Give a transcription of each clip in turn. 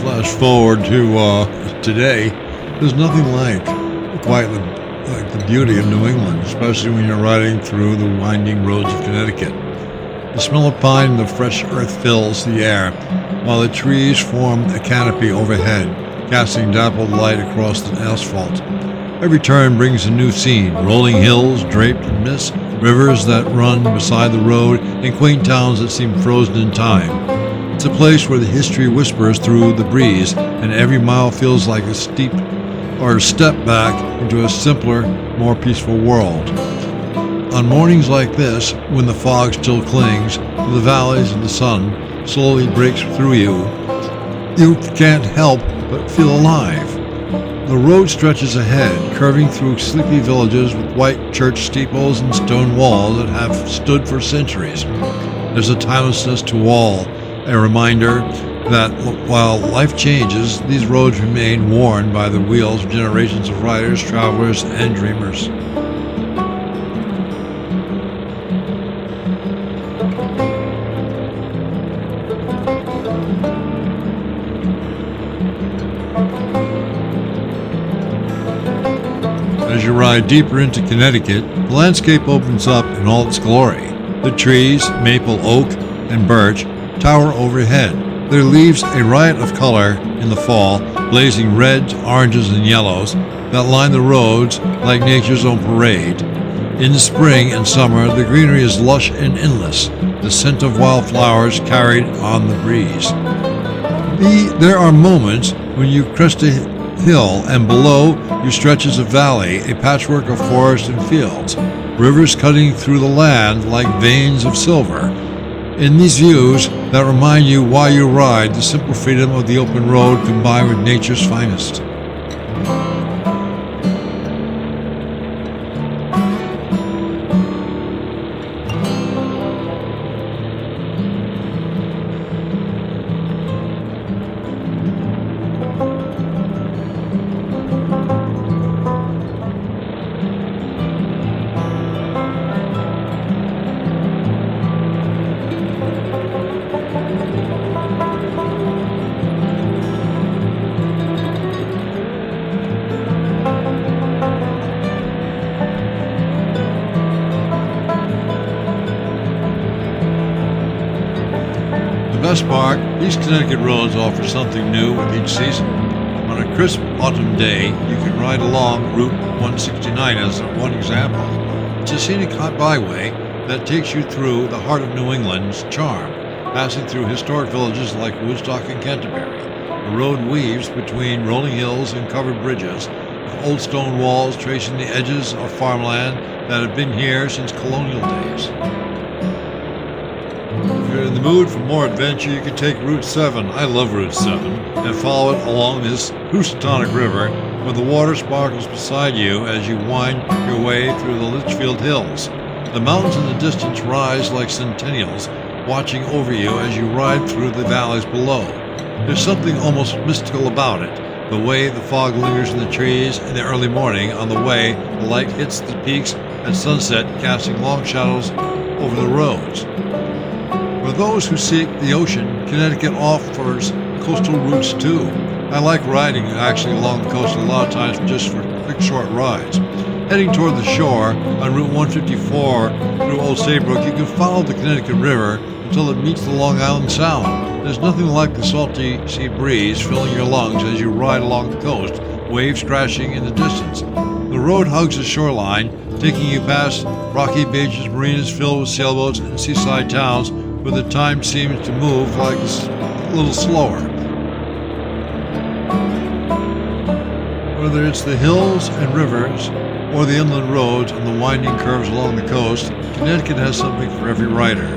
flash forward to today, there's nothing quite like the beauty of New England, especially when you're riding through the winding roads of Connecticut. The smell of pine and the fresh earth fills the air, while the trees form a canopy overhead, casting dappled light across the asphalt. Every turn brings a new scene: rolling hills draped in mist, rivers that run beside the road, and quaint towns that seem frozen in time. It's a place where the history whispers through the breeze, and every mile feels like a step back into a simpler, more peaceful world. On mornings like this, when the fog still clings to the valleys and the sun slowly breaks through you, you can't help but feel alive. The road stretches ahead, curving through sleepy villages with white church steeples and stone walls that have stood for centuries. There's a timelessness to all, a reminder that while life changes, these roads remain worn by the wheels of generations of riders, travelers, and dreamers. As you ride deeper into Connecticut, the landscape opens up in all its glory. The trees, maple, oak, and birch, tower overhead, their leaves a riot of color in the fall, blazing reds, oranges, and yellows that line the roads like nature's own parade. In the spring and summer, the greenery is lush and endless, the scent of wildflowers carried on the breeze. There are moments when you crest a hill, and below you stretches a valley, a patchwork of forest and fields, rivers cutting through the land like veins of silver. In these views that remind you why you ride, the simple freedom of the open road combined with nature's finest. The best part, these Connecticut roads offer something new with each season. On a crisp autumn day, you can ride along Route 169 as one example. It's a scenic byway that takes you through the heart of New England's charm, passing through historic villages like Woodstock and Canterbury. The road weaves between rolling hills and covered bridges, with old stone walls tracing the edges of farmland that have been here since colonial days. If you're in the mood for more adventure, you can take Route 7, I love Route 7, and follow it along this Housatonic River, where the water sparkles beside you as you wind your way through the Litchfield Hills. The mountains in the distance rise like sentinels, watching over you as you ride through the valleys below. There's something almost mystical about it, the way the fog lingers in the trees in the early morning. On the way, the light hits the peaks at sunset, casting long shadows over the roads. For those who seek the ocean, Connecticut offers coastal routes too. I like riding actually along the coast a lot of times just for quick short rides. Heading toward the shore on Route 154 through Old Saybrook, you can follow the Connecticut River until it meets the Long Island Sound. There's nothing like the salty sea breeze filling your lungs as you ride along the coast, waves crashing in the distance. The road hugs the shoreline, taking you past rocky beaches, marinas filled with sailboats, and seaside towns where the time seems to move like a little slower. Whether it's the hills and rivers or the inland roads and the winding curves along the coast, Connecticut has something for every rider.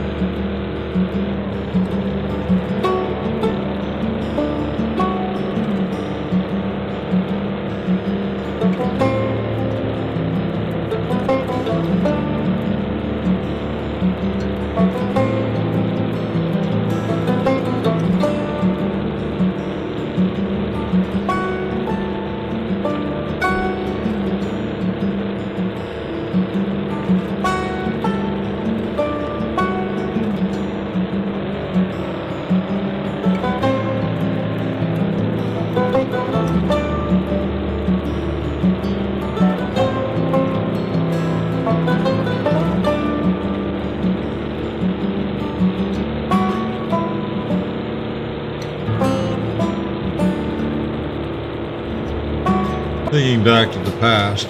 Thinking back to the past,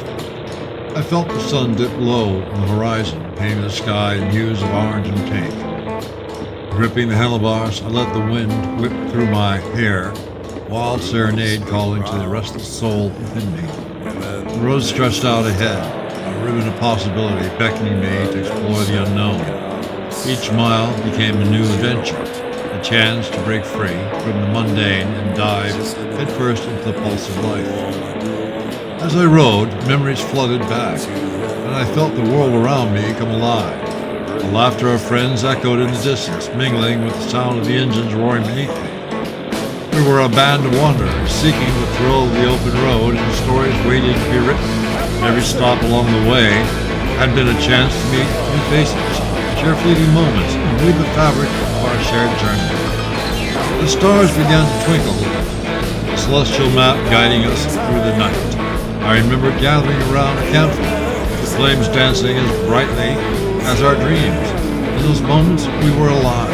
I felt the sun dip low on the horizon, painting the sky in hues of orange and pink. Gripping the handlebars, I let the wind whip through my hair, wild serenade calling to the restless soul within me. The road stretched out ahead, a ribbon of possibility beckoning me to explore the unknown. Each mile became a new adventure, a chance to break free from the mundane and dive headfirst into the pulse of life. As I rode, memories flooded back, and I felt the world around me come alive. The laughter of friends echoed in the distance, mingling with the sound of the engines roaring beneath me. We were a band of wanderers, seeking the thrill of the open road and stories waiting to be written. Every stop along the way had been a chance to meet new faces, share fleeting moments, and weave the fabric of our shared journey. The stars began to twinkle, the celestial map guiding us through the night. I remember gathering around a campfire, the flames dancing as brightly as our dreams. In those moments, we were alive,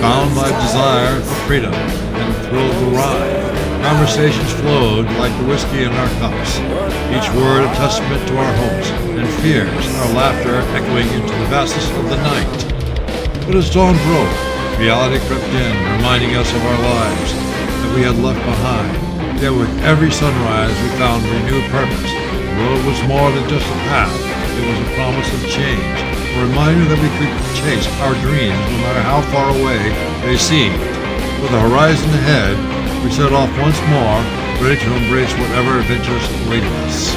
bound by desire for freedom and the thrill of the ride. Conversations flowed like the whiskey in our cups, each word a testament to our hopes and fears, our laughter echoing into the vastness of the night. But as dawn broke, reality crept in, reminding us of our lives that we had left behind. Yet with every sunrise we found renewed purpose. The road was more than just a path. It was a promise of change, a reminder that we could chase our dreams no matter how far away they seemed. With the horizon ahead, we set off once more, ready to embrace whatever adventures awaited us.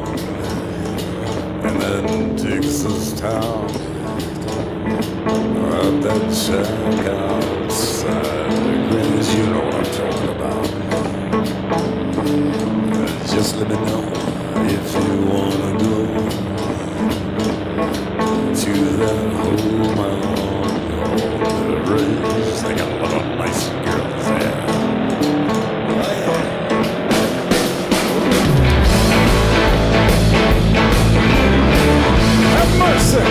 long in that Texas town. Up that shack outside the Grange, you know what I'm talking about. Just let me know if you wanna go to that home on the bridge. They got a lot of nice girls there. Have mercy.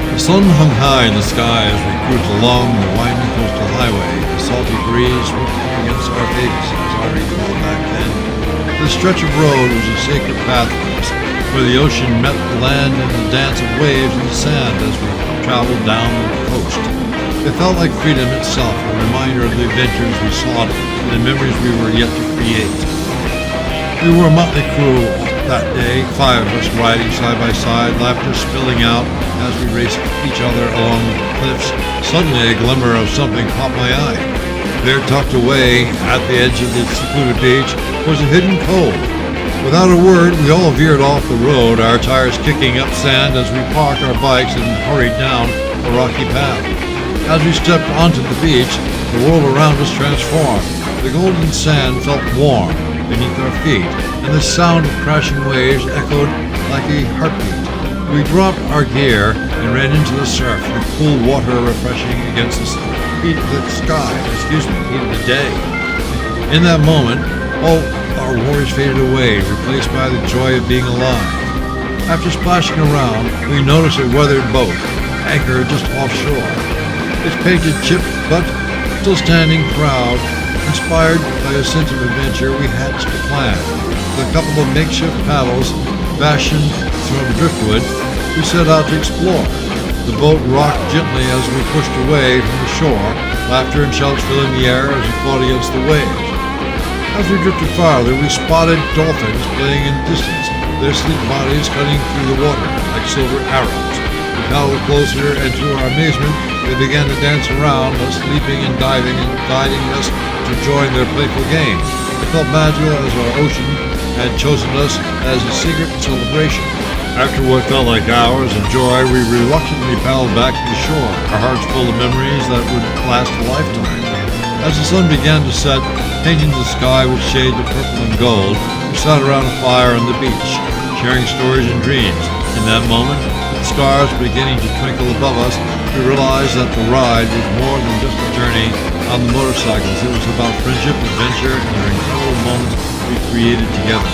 The sun hung high in the sky as we cruised along the winding coastal highway. The salty breeze whipped against our faces, as I recall back then. This stretch of road was a sacred path for us, where the ocean met the land in the dance of waves in the sand as we traveled down the coast. It felt like freedom itself, a reminder of the adventures we sought and the memories we were yet to create. We were a motley crew that day, 5 of us riding side by side, laughter spilling out as we raced each other along the cliffs. Suddenly a glimmer of something caught my eye. There, tucked away at the edge of the secluded beach, was a hidden cove. Without a word, we all veered off the road, our tires kicking up sand as we parked our bikes and hurried down a rocky path. As we stepped onto the beach, the world around us transformed. The golden sand felt warm beneath our feet, and the sound of crashing waves echoed like a heartbeat. We dropped our gear and ran into the surf, the cool water refreshing against the heat of the heat of the day. In that moment, all our worries faded away, replaced by the joy of being alive. After splashing around, we noticed a weathered boat, anchored just offshore. Its painted chipped but still standing proud. Inspired by a sense of adventure, we hatched a plan. With a couple of makeshift paddles fashioned from driftwood, we set out to explore. The boat rocked gently as we pushed away from the shore, laughter and shouts filling the air as we fought against the waves. As we drifted farther, we spotted dolphins playing in the distance, their sleek bodies cutting through the water like silver arrows. We paddled closer, and to our amazement, they began to dance around us, leaping and diving and guiding us to join their playful game. It felt magical as our ocean had chosen us as a secret celebration. After what felt like hours of joy, we reluctantly paddled back to the shore, our hearts full of memories that would last a lifetime. As the sun began to set, painting the sky with shades of purple and gold, we sat around a fire on the beach, sharing stories and dreams. In that moment, with the stars beginning to twinkle above us, we realized that the ride was more than just a journey on the motorcycles. It was about friendship, adventure, and the incredible moments we created together.